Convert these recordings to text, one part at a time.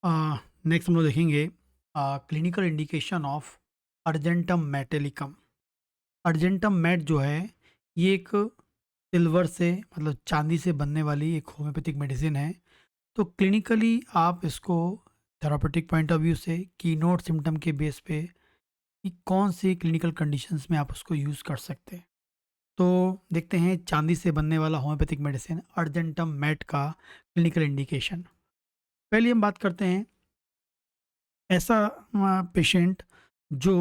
Next हम लोग देखेंगे clinical indication of argentum metallicum. Argentum met जो है ये एक सिल्वर से मतलब चांदी से बनने वाली एक होम्योपैथिक मेडिसिन है। तो क्लिनिकली आप इसको थेरापेटिक पॉइंट ऑफ व्यू से कीनोट सिम्टम के बेस पे कि कौन सी क्लिनिकल कंडीशंस में आप उसको यूज़ कर सकते हैं। तो देखते हैं चांदी से बनने वाला होम्योपैथिक मेडिसिन अर्जेंटम मेट का क्लिनिकल इंडिकेशन। पहले हम बात करते हैं ऐसा पेशेंट जो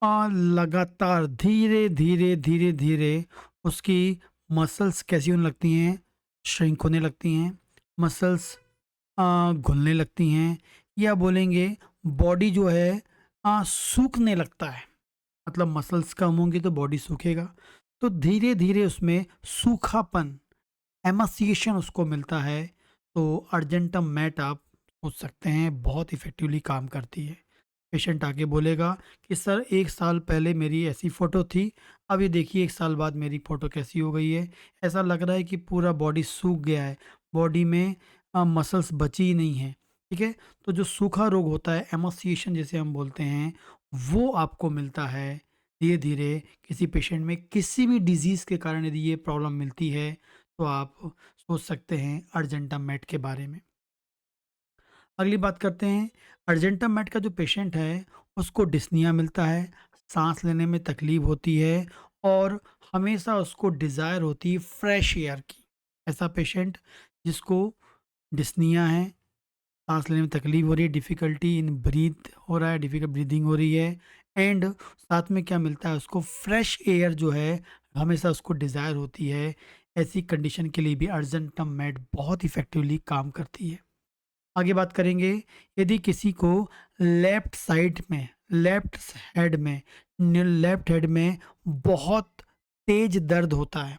लगातार धीरे-धीरे उसकी मसल्स कैसी होने लगती हैं, श्रिंक होने लगती हैं, मसल्स घुलने लगती हैं या बोलेंगे बॉडी जो है सूखने लगता है। मतलब मसल्स कम होंगी तो बॉडी सूखेगा। तो धीरे-धीरे उसमें सूखापन, एमासिएशन उसको मिलता है। तो अर्जेंटम मैट आप सोच सकते हैं बहुत इफ़ेक्टिवली काम करती है। पेशेंट आके बोलेगा कि सर 1 साल पहले मेरी ऐसी फ़ोटो थी, अब ये देखिए 1 साल बाद मेरी फ़ोटो कैसी हो गई है। ऐसा लग रहा है कि पूरा बॉडी सूख गया है, बॉडी में मसल्स बची ही नहीं है, ठीक है? तो जो सूखा रोग होता है एमासिएशन जिसे हम बोलते हैं, वो आपको मिलता है धीरे-धीरे किसी पेशेंट में। किसी भी डिज़ीज़ के कारण यदि ये प्रॉब्लम मिलती है, तो आप सोच सकते हैं अर्जेंटम मैट के बारे में। अगली बात करते हैं, अर्जेंटम मैट का जो पेशेंट है, उसको डिस्निया मिलता है, साँस लेने में तकलीफ़ होती है और हमेशा उसको डिज़ायर होती है फ्रेश एयर की। ऐसा पेशेंट जिसको डिस्निया है, साँस लेने में तकलीफ़ हो रही है, डिफ़िकल्टी इन ब्रीथ हो रहा है, डिफ़िकल्ट ब्रीथिंग हो रही है एंड साथ में क्या मिलता है उसको फ्रेश एयर जो है, हमेशा उसको डिज़ायर होती है। ऐसी कंडीशन के लिए भी अर्जेंटम मैट बहुत इफ़ेक्टिवली काम करती है। आगे बात करेंगे, यदि किसी को लेफ्ट साइड में लेफ्ट हेड में लेफ्ट हेड में बहुत तेज दर्द होता है,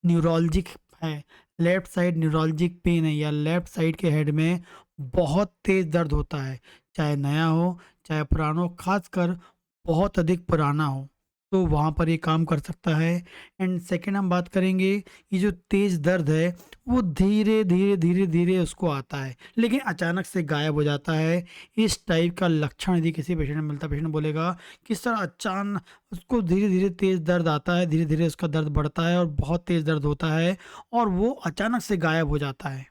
न्यूरोलॉजिक है, लेफ्ट साइड न्यूरोलॉजिक पेन है या लेफ्ट साइड के हेड में बहुत तेज दर्द होता है, चाहे नया हो चाहे पुराना हो, खासकर बहुत अधिक पुराना हो, तो वहाँ पर ये काम कर सकता है। एंड सेकंड हम बात करेंगे, ये जो तेज दर्द है वो धीरे धीरे उसको आता है लेकिन अचानक से गायब हो जाता है। इस टाइप का लक्षण यदि किसी पेशेंट में मिलता है, पेशेंट बोलेगा कि सर अचानक उसको धीरे-धीरे तेज़ दर्द आता है, धीरे-धीरे उसका दर्द बढ़ता है और बहुत तेज़ दर्द होता है और वो अचानक से गायब हो जाता है।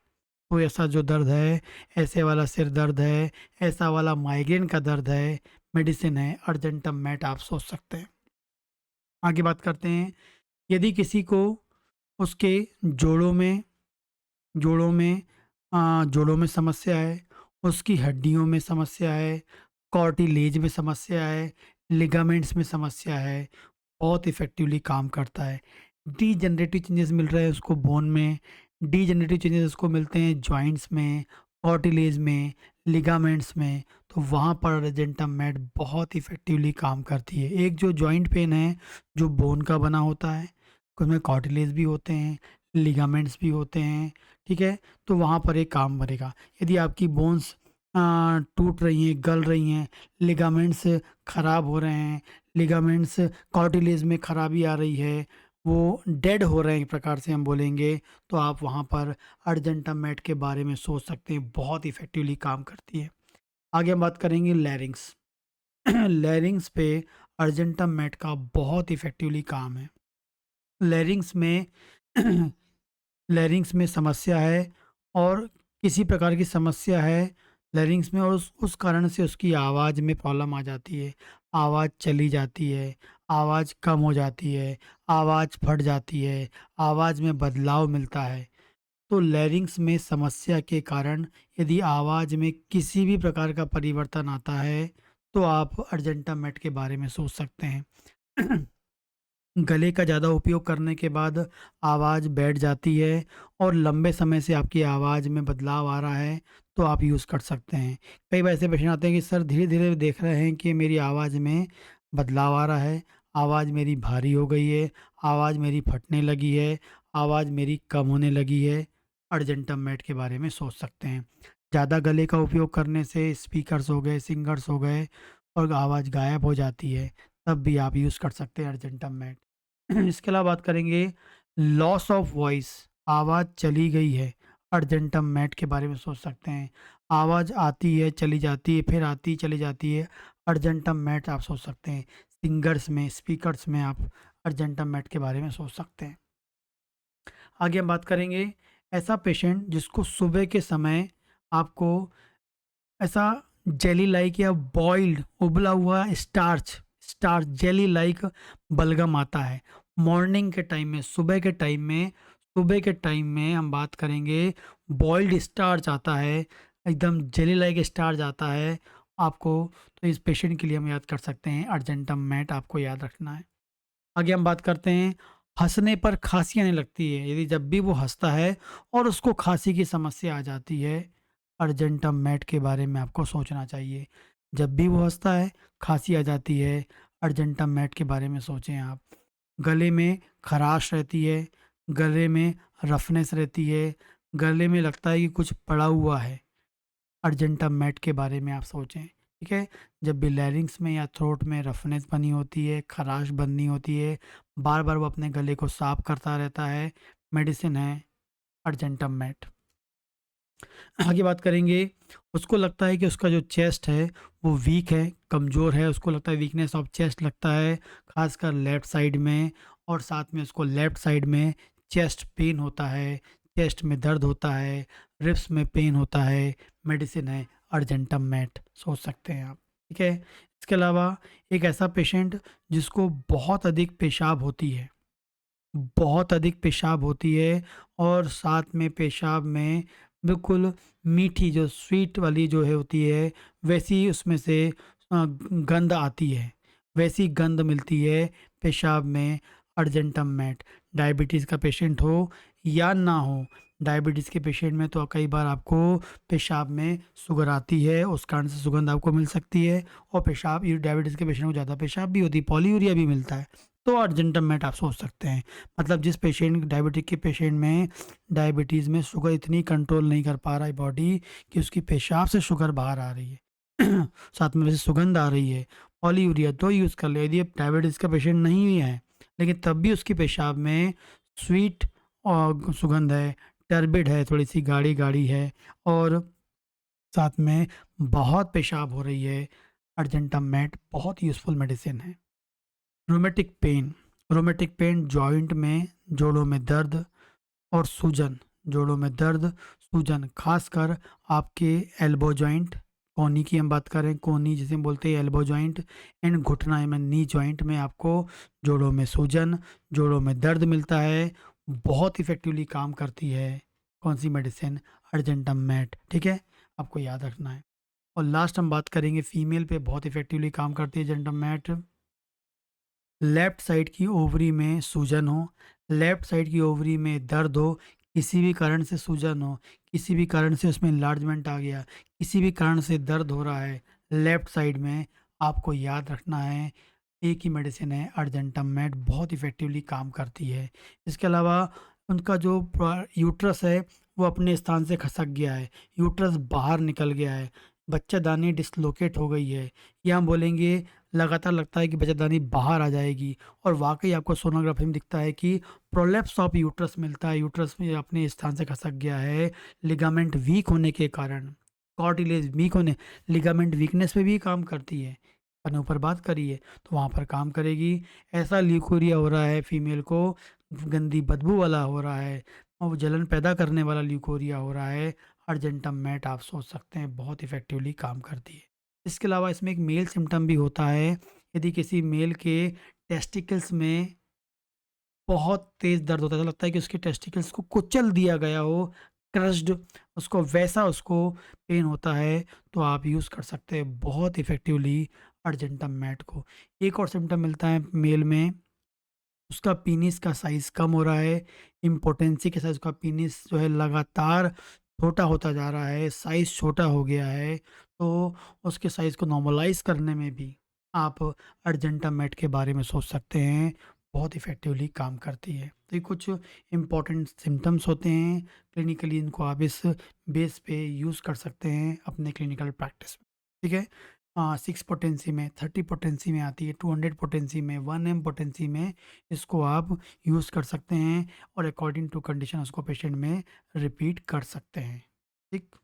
तो ऐसा जो दर्द है, ऐसे वाला सिर दर्द है, ऐसा वाला माइग्रेन का दर्द है, मेडिसिन है अर्जेंटम मैट आप सोच सकते हैं। आगे बात करते हैं, यदि किसी को उसके जोड़ों में जोड़ों में समस्या है, उसकी हड्डियों में समस्या है, कार्टिलेज में समस्या है, लिगामेंट्स में समस्या है, बहुत इफ़ेक्टिवली काम करता है। डीजनरेटिव चेंजेस मिल रहे हैं उसको बोन में, डीजनरेटिव चेंजेस उसको मिलते हैं जॉइंट्स में, कार्टिलेज में, लिगामेंट्स में, तो वहाँ पर अर्जेंटम मैट बहुत इफ़ेक्टिवली काम करती है। एक जो जॉइंट पेन है, जो बोन का बना होता है, उसमें कार्टिलेज भी होते हैं, लिगामेंट्स भी होते हैं, ठीक है? तो वहाँ पर ये काम करेगा। यदि आपकी बोन्स टूट रही हैं, गल रही हैं, लिगामेंट्स खराब हो रहे हैं, लिगामेंट्स कार्टिलेज में खराबी आ रही है, वो डेड हो रहे हैं एक प्रकार से हम बोलेंगे, तो आप वहाँ पर अर्जेंटम मैट के बारे में सोच सकते हैं, बहुत इफ़ेक्टिवली काम करती है। आगे हम बात करेंगे लैरिंक्स। लैरिंक्स पे अर्जेंटम मैट का बहुत इफ़ेक्टिवली काम है। लैरिंक्स में लैरिंक्स में समस्या है और किसी प्रकार की समस्या है लैरिंक्स में और उस कारण से उसकी आवाज़ में प्रॉब्लम आ जाती है, आवाज़ चली जाती है, आवाज़ कम हो जाती है, आवाज़ फट जाती है, आवाज़ में बदलाव मिलता है। तो लैरिंक्स में समस्या के कारण यदि आवाज़ में किसी भी प्रकार का परिवर्तन आता है, तो आप अर्जेंटम मैट के बारे में सोच सकते हैं। गले का ज़्यादा उपयोग करने के बाद आवाज़ बैठ जाती है और लंबे समय से आपकी आवाज़ में बदलाव आ रहा है, तो आप यूज़ कर सकते हैं। कई बार ऐसे पेशेंट आते हैं कि सर धीरे-धीरे देख रहे हैं कि मेरी आवाज़ में बदलाव आ रहा है, आवाज़ मेरी भारी हो गई है, आवाज़ मेरी फटने लगी है, आवाज़ मेरी कम होने लगी है। अर्जेंटम मैट के बारे में सोच सकते हैं। ज़्यादा गले का उपयोग करने से स्पीकर्स हो गए, सिंगर्स हो गए और आवाज़ गायब हो जाती है, तब भी आप यूज़ कर सकते हैं अर्जेंटम मैट। इसके अलावा बात करेंगे लॉस ऑफ वॉइस, आवाज़ चली गई है, अर्जेंटम मैट के बारे में सोच सकते हैं। आवाज़ आती है, चली जाती है, फिर आती, चली जाती है, अर्जेंटम मैट आप सोच सकते हैं। सिंगर्स में, स्पीकर्स में आप अर्जेंटम मैट के बारे में सोच सकते हैं। आगे हम बात करेंगे ऐसा पेशेंट जिसको सुबह के समय आपको ऐसा जेली लाइक या बॉइल्ड उबला हुआ स्टार्च स्टार्च जेली लाइक बलगम आता है मॉर्निंग के टाइम में, सुबह के टाइम में हम बात करेंगे बॉइल्ड स्टार्च आता है, एकदम जेली लाइक स्टार्च आता है आपको। तो इस पेशेंट के लिए हम याद कर सकते हैं अर्जेंटम मैट, आपको याद रखना है। आगे हम बात करते हैं हंसने पर खांसी आने लगती है, यदि जब भी वो हंसता है और उसको खांसी की समस्या आ जाती है, अर्जेंटम मैट के बारे में आपको सोचना चाहिए। जब भी वो हंसता है, खांसी आ जाती है, अर्जेंटम मैट के बारे में सोचें आप। गले में खराश रहती है, गले में रफनेस रहती है, गले में लगता है कि कुछ पड़ा हुआ है, अर्जेंटम मैट के बारे में आप सोचें। ठीक है, जब भी लैरिंग्स में या थ्रोट में रफनेस बनी होती है, खराश बननी होती है, बार बार वो अपने गले को साफ करता रहता है, मेडिसिन है अर्जेंटम मैट। आगे बात करेंगे, उसको लगता है कि उसका जो चेस्ट है वो वीक है, कमज़ोर है, उसको लगता है वीकनेस ऑफ चेस्ट लगता है, खासकर लेफ़्ट साइड में, और साथ में उसको लेफ़्ट साइड में चेस्ट पेन होता है, चेस्ट में दर्द होता है, रिब्स में पेन होता है, मेडिसिन है अर्जेंटम मैट, सोच सकते हैं आप। ठीक है, इसके अलावा एक ऐसा पेशेंट जिसको बहुत अधिक पेशाब होती है, बहुत अधिक पेशाब होती है, और साथ में पेशाब में बिल्कुल मीठी जो स्वीट वाली जो है होती है, वैसी उसमें से गंध आती है, वैसी गंध मिलती है पेशाब में, अर्जेंटम मैट। डायबिटीज़ का पेशेंट हो या ना हो, डायबिटीज़ के पेशेंट में तो कई बार आपको पेशाब में शुगर आती है, उस कारण से सुगंध आपको मिल सकती है, और पेशाब ये डायबिटीज़ के पेशेंट को ज़्यादा पेशाब भी होती है, पॉलीयूरिया भी मिलता है, तो अर्जेंटम मैट आप सोच सकते हैं। मतलब जिस पेशेंट डायबिटिक के पेशेंट में डायबिटीज़ में शुगर इतनी कंट्रोल नहीं कर पा रहा है बॉडी कि उसकी पेशाब से शुगर बाहर आ रही है साथ में वैसे सुगंध आ रही है, पॉलीयूरिया तो यूज़ कर ले। यदि डायबिटीज़ का पेशेंट नहीं भी है लेकिन तब भी उसकी पेशाब में स्वीट और सुगंध है, टर्बिड है, थोड़ी सी गाढ़ी गाढ़ी है, और साथ में बहुत पेशाब हो रही है, अर्जेंटम मैट बहुत यूज़फुल मेडिसिन है। Rheumatic pain, rheumatic pain joint में, जोड़ों में दर्द और सूजन, जोड़ों में दर्द, सूजन, खासकर आपके एल्बो जॉइंट, कोहनी की हम बात करें, कोहनी जिसे हम बोलते हैं एल्बो जॉइंट, एंड घुटना में नी जॉइंट में आपको जोड़ों में सूजन, जोड़ों में दर्द मिलता है, बहुत इफ़ेक्टिवली काम करती है कौन सी मेडिसिन, अर्जेंटम मैट। ठीक है, आपको याद रखना है। और लास्ट हम बात करेंगे फीमेल पे बहुत इफ़ेक्टिवली काम करती है अर्जेंटम मैट। लेफ्ट साइड की ओवरी में सूजन हो, लेफ्ट साइड की ओवरी में दर्द हो, किसी भी कारण से सूजन हो, किसी भी कारण से उसमें इन्लार्जमेंट आ गया, किसी भी कारण से दर्द हो रहा है लेफ्ट साइड में, आपको याद रखना है एक ही मेडिसिन है अर्जेंटम मैट, बहुत इफ़ेक्टिवली काम करती है। इसके अलावा उनका जो यूट्रस है वो अपने स्थान से खसक गया है, यूट्रस बाहर निकल गया है, बच्चादानी डिसलोकेट हो गई है, या हम बोलेंगे लगातार लगता है कि बच्चादानी बाहर आ जाएगी, और वाक़ई आपको सोनोग्राफी में दिखता है कि प्रोलैप्स ऑफ यूट्रस मिलता है, यूट्रस में अपने स्थान से खसक गया है, लिगामेंट वीक होने के कारण, कार्टिलेज वीक होने, लिगामेंट वीकनेस पे भी काम करती है, मैंने ऊपर बात करी है, तो वहाँ पर काम करेगी। ऐसा ल्यूकोरिया हो रहा है फीमेल को, गंदी बदबू वाला हो रहा है, और वो जलन पैदा करने वाला ल्यूकोरिया हो रहा है, अर्जेंटम मैट आप सोच सकते हैं बहुत इफ़ेक्टिवली काम करती है। इसके अलावा इसमें एक मेल सिम्पटम भी होता है, यदि किसी मेल के टेस्टिकल्स में बहुत तेज़ दर्द होता है, ऐसा लगता है कि उसके टेस्टिकल्स को कुचल दिया गया हो, क्रश्ड, उसको वैसा उसको पेन होता है, तो आप यूज़ कर सकते हैं बहुत इफ़ेक्टिवली अर्जेंटम मैट को। एक और सिम्पटम मिलता है मेल में, उसका पीनिस का साइज़ कम हो रहा है, इम्पोटेंसी के साथ उसका पीनिस जो है लगातार छोटा होता जा रहा है, साइज़ छोटा हो गया है, तो उसके साइज़ को नॉर्मलाइज़ करने में भी आप अर्जेंटम मैट के बारे में सोच सकते हैं, बहुत इफ़ेक्टिवली काम करती है। तो ये कुछ इम्पोर्टेंट सिम्पटम्स होते हैं, क्लिनिकली इनको आप इस बेस पे यूज़ कर सकते हैं अपने क्लिनिकल प्रैक्टिस में। ठीक है? 6 पोटेंसी में, 30 पोटेंसी में आती है, 200 पोटेंसी में, 1 एम पोटेंसी में इसको आप यूज़ कर सकते हैं और अकॉर्डिंग टू कंडीशन उसको पेशेंट में रिपीट कर सकते हैं। ठीक?